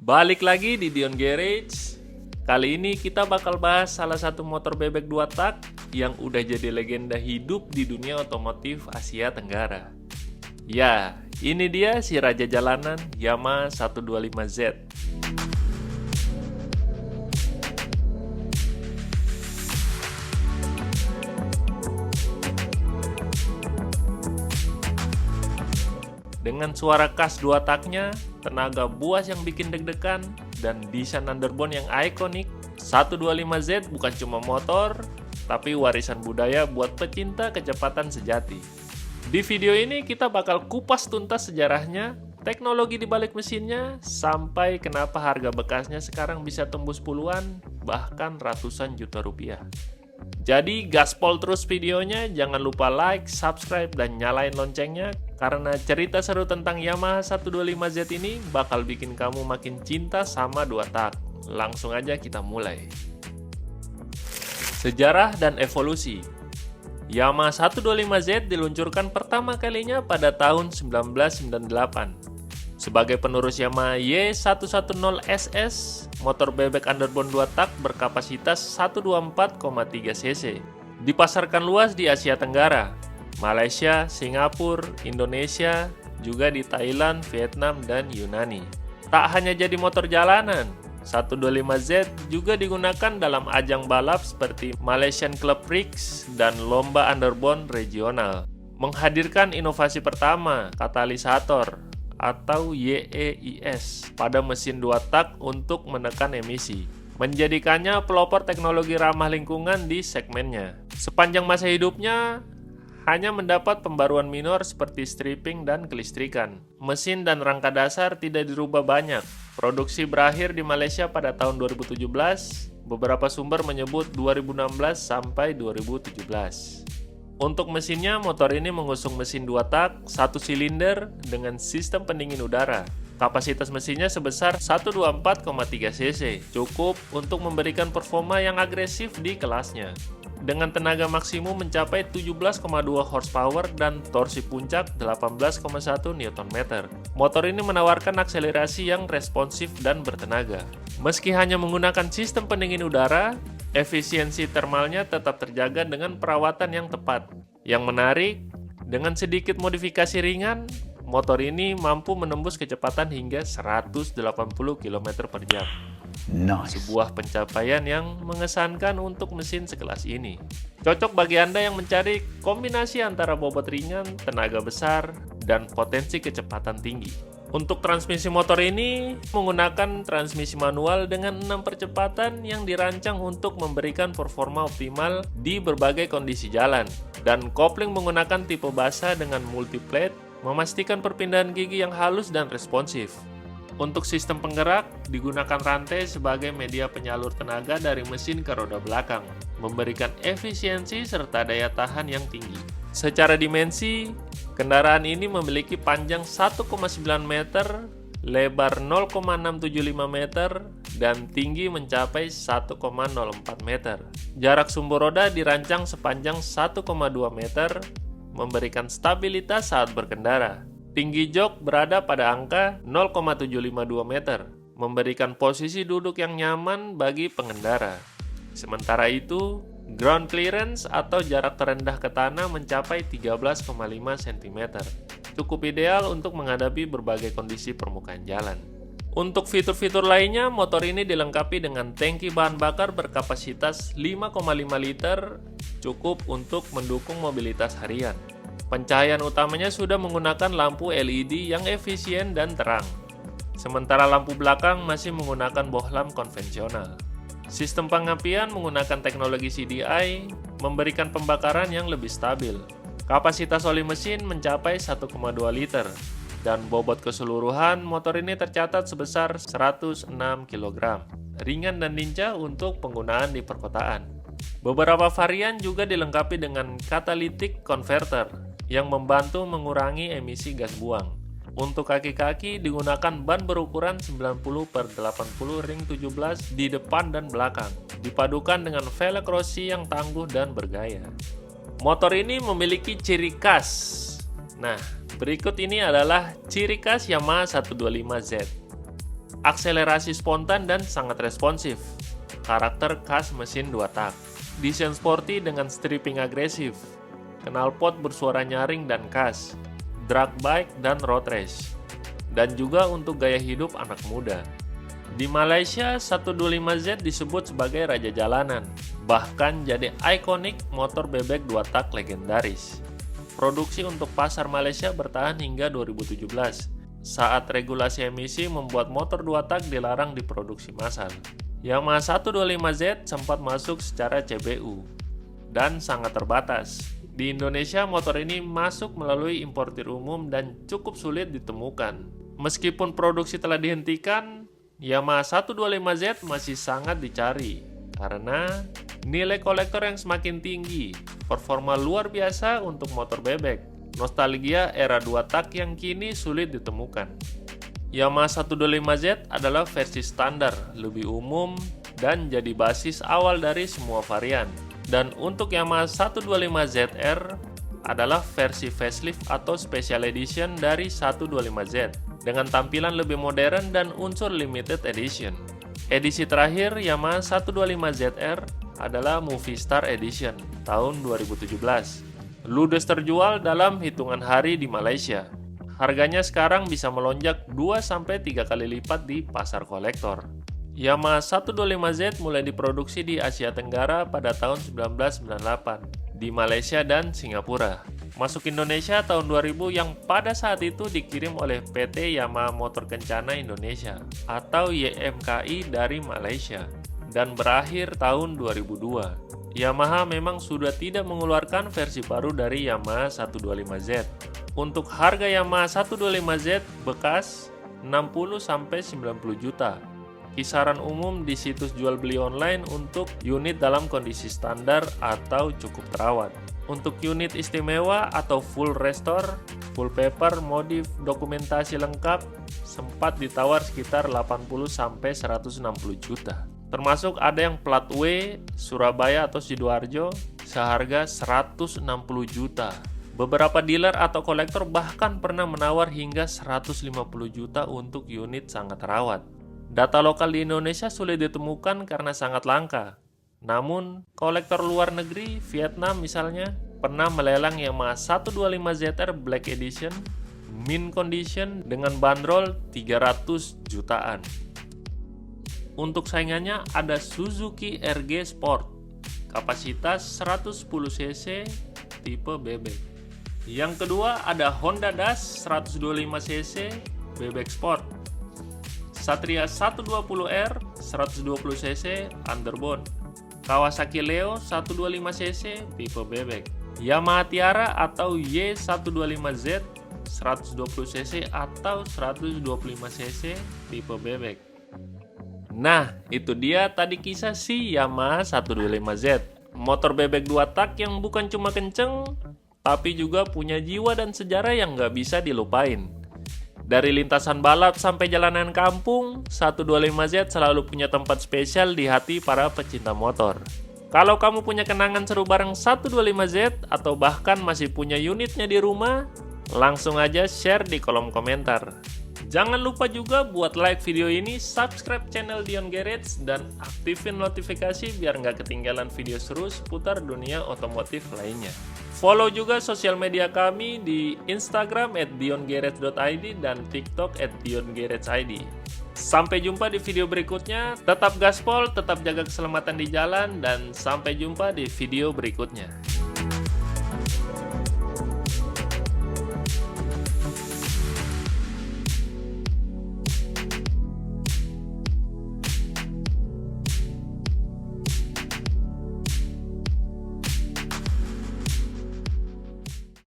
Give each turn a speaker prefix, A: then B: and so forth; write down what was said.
A: Balik lagi di Dion Garage. Kali ini kita bakal bahas salah satu motor bebek 2 tak yang udah jadi legenda hidup di dunia otomotif Asia Tenggara. Ya, ini dia si raja jalanan Yamaha 125Z. Dengan suara khas 2 taknya, tenaga buas yang bikin deg-degan, dan desain underbone yang ikonik, 125Z bukan cuma motor, tapi warisan budaya buat pecinta kecepatan sejati. Di video ini kita bakal kupas tuntas sejarahnya, teknologi di balik mesinnya, sampai kenapa harga bekasnya sekarang bisa tembus puluhan, bahkan ratusan juta rupiah. Jadi gaspol terus videonya, jangan lupa like, subscribe, dan nyalain loncengnya, karena cerita seru tentang Yamaha 125Z ini bakal bikin kamu makin cinta sama 2 tak. Langsung aja kita mulai. Sejarah dan evolusi. Yamaha 125Z diluncurkan pertama kalinya pada tahun 1998. Sebagai penerus Yamaha Y110SS, motor bebek underbone 2 tak berkapasitas 124,3 cc. Dipasarkan luas di Asia Tenggara, Malaysia, Singapura, Indonesia, juga di Thailand, Vietnam, dan Yunani. Tak hanya jadi motor jalanan, 125Z juga digunakan dalam ajang balap seperti Malaysian Club Prix dan lomba underbone regional. Menghadirkan inovasi pertama, katalisator atau YEIS pada mesin 2 tak untuk menekan emisi, menjadikannya pelopor teknologi ramah lingkungan di segmennya. Sepanjang masa hidupnya, hanya mendapat pembaruan minor seperti stripping dan kelistrikan. Mesin dan rangka dasar tidak dirubah banyak. Produksi berakhir di Malaysia pada tahun 2017, beberapa sumber menyebut 2016 sampai 2017. Untuk mesinnya, motor ini mengusung mesin 2 tak, 1 silinder dengan sistem pendingin udara. Kapasitas mesinnya sebesar 124,3 cc, cukup untuk memberikan performa yang agresif di kelasnya. Dengan tenaga maksimum mencapai 17,2 horsepower dan torsi puncak 18,1 Nm. Motor ini menawarkan akselerasi yang responsif dan bertenaga. Meski hanya menggunakan sistem pendingin udara, efisiensi termalnya tetap terjaga dengan perawatan yang tepat. Yang menarik, dengan sedikit modifikasi ringan, motor ini mampu menembus kecepatan hingga 180 km per jam. Nice. Sebuah pencapaian yang mengesankan untuk mesin sekelas ini. Cocok bagi Anda yang mencari kombinasi antara bobot ringan, tenaga besar, dan potensi kecepatan tinggi. Untuk transmisi motor ini menggunakan transmisi manual dengan 6 percepatan yang dirancang untuk memberikan performa optimal di berbagai kondisi jalan, dan kopling menggunakan tipe basa dengan multiplate, memastikan perpindahan gigi yang halus dan responsif. Untuk sistem penggerak, digunakan rantai sebagai media penyalur tenaga dari mesin ke roda belakang, memberikan efisiensi serta daya tahan yang tinggi. Secara dimensi, kendaraan ini memiliki panjang 1,9 meter, lebar 0,675 meter, dan tinggi mencapai 1,04 meter. Jarak sumbu roda dirancang sepanjang 1,2 meter, memberikan stabilitas saat berkendara. Tinggi jok berada pada angka 0,752 meter, memberikan posisi duduk yang nyaman bagi pengendara. Sementara itu, ground clearance atau jarak terendah ke tanah mencapai 13,5 cm. Cukup ideal untuk menghadapi berbagai kondisi permukaan jalan. Untuk fitur-fitur lainnya, motor ini dilengkapi dengan tangki bahan bakar berkapasitas 5,5 liter, cukup untuk mendukung mobilitas harian. Pencahayaan utamanya sudah menggunakan lampu LED yang efisien dan terang. Sementara lampu belakang masih menggunakan bohlam konvensional. Sistem pengapian menggunakan teknologi CDI, memberikan pembakaran yang lebih stabil. Kapasitas oli mesin mencapai 1,2 liter, dan bobot keseluruhan motor ini tercatat sebesar 106 kg. Ringan dan lincah untuk penggunaan di perkotaan. Beberapa varian juga dilengkapi dengan catalytic converter yang membantu mengurangi emisi gas buang. Untuk kaki-kaki digunakan ban berukuran 90/80 ring 17 di depan dan belakang, dipadukan dengan velg Rossi yang tangguh dan bergaya. Motor ini memiliki ciri khas. Nah, berikut ini adalah ciri khas Yamaha 125Z. akselerasi spontan dan sangat responsif, karakter khas mesin 2 tak, desain sporty dengan stripping agresif, knalpot bersuara nyaring dan khas, drag bike dan road race, dan juga untuk gaya hidup anak muda. Di Malaysia, 125Z disebut sebagai raja jalanan, bahkan jadi ikonik motor bebek 2 tak legendaris. Produksi untuk pasar Malaysia bertahan hingga 2017, saat regulasi emisi membuat motor 2 tak dilarang diproduksi massal. Yamaha 125Z sempat masuk secara CBU, dan sangat terbatas. Di Indonesia, motor ini masuk melalui importir umum dan cukup sulit ditemukan. Meskipun produksi telah dihentikan, Yamaha 125Z masih sangat dicari karena nilai kolektor yang semakin tinggi, performa luar biasa untuk motor bebek, nostalgia era 2 tak yang kini sulit ditemukan. Yamaha 125Z adalah versi standar, lebih umum, dan jadi basis awal dari semua varian. Dan untuk Yamaha 125ZR adalah versi facelift atau special edition dari 125Z dengan tampilan lebih modern dan unsur limited edition. Edisi terakhir Yamaha 125ZR adalah Movie Star Edition tahun 2017. Ludes terjual dalam hitungan hari di Malaysia. Harganya sekarang bisa melonjak 2-3 kali lipat di pasar kolektor. Yamaha 125Z mulai diproduksi di Asia Tenggara pada tahun 1998 di Malaysia dan Singapura. Masuk Indonesia tahun 2000 yang pada saat itu dikirim oleh PT Yamaha Motor Kencana Indonesia atau YMKI dari Malaysia dan berakhir tahun 2002. Yamaha memang sudah tidak mengeluarkan versi baru dari Yamaha 125Z. Untuk harga Yamaha 125Z bekas 60-90 juta. Kisaran umum di situs jual beli online untuk unit dalam kondisi standar atau cukup terawat. Untuk unit istimewa atau full restore, full paper, modif, dokumentasi lengkap sempat ditawar sekitar 80-160 juta. Termasuk ada yang plat W, Surabaya atau Sidoarjo seharga 160 juta. Beberapa dealer atau kolektor bahkan pernah menawar hingga 150 juta untuk unit sangat terawat. Data lokal di Indonesia sulit ditemukan karena sangat langka. Namun, kolektor luar negeri, Vietnam misalnya, pernah melelang Yamaha 125ZR Black Edition mint condition dengan bandrol 300 jutaan. Untuk saingannya ada Suzuki RG Sport, kapasitas 110 cc, tipe bebek. Yang kedua ada Honda Dash 125 cc, bebek sport. Satria 120R 120 cc, underbone. Kawasaki Leo 125 cc, tipe bebek. Yamaha Tiara atau Y125Z 120 cc atau 125 cc, tipe bebek. Nah, itu dia tadi kisah si Yamaha 125Z. Motor bebek 2 tak yang bukan cuma kenceng, tapi juga punya jiwa dan sejarah yang nggak bisa dilupain. Dari lintasan balap sampai jalanan kampung, 125Z selalu punya tempat spesial di hati para pecinta motor. Kalau kamu punya kenangan seru bareng 125Z atau bahkan masih punya unitnya di rumah, langsung aja share di kolom komentar. Jangan lupa juga buat like video ini, subscribe channel Dion Garage, dan aktifin notifikasi biar nggak ketinggalan video seru seputar dunia otomotif lainnya. Follow juga sosial media kami di Instagram @diongarage.id dan TikTok @diongarage.id. Sampai jumpa di video berikutnya, tetap gaspol, tetap jaga keselamatan di jalan, dan sampai jumpa di video berikutnya.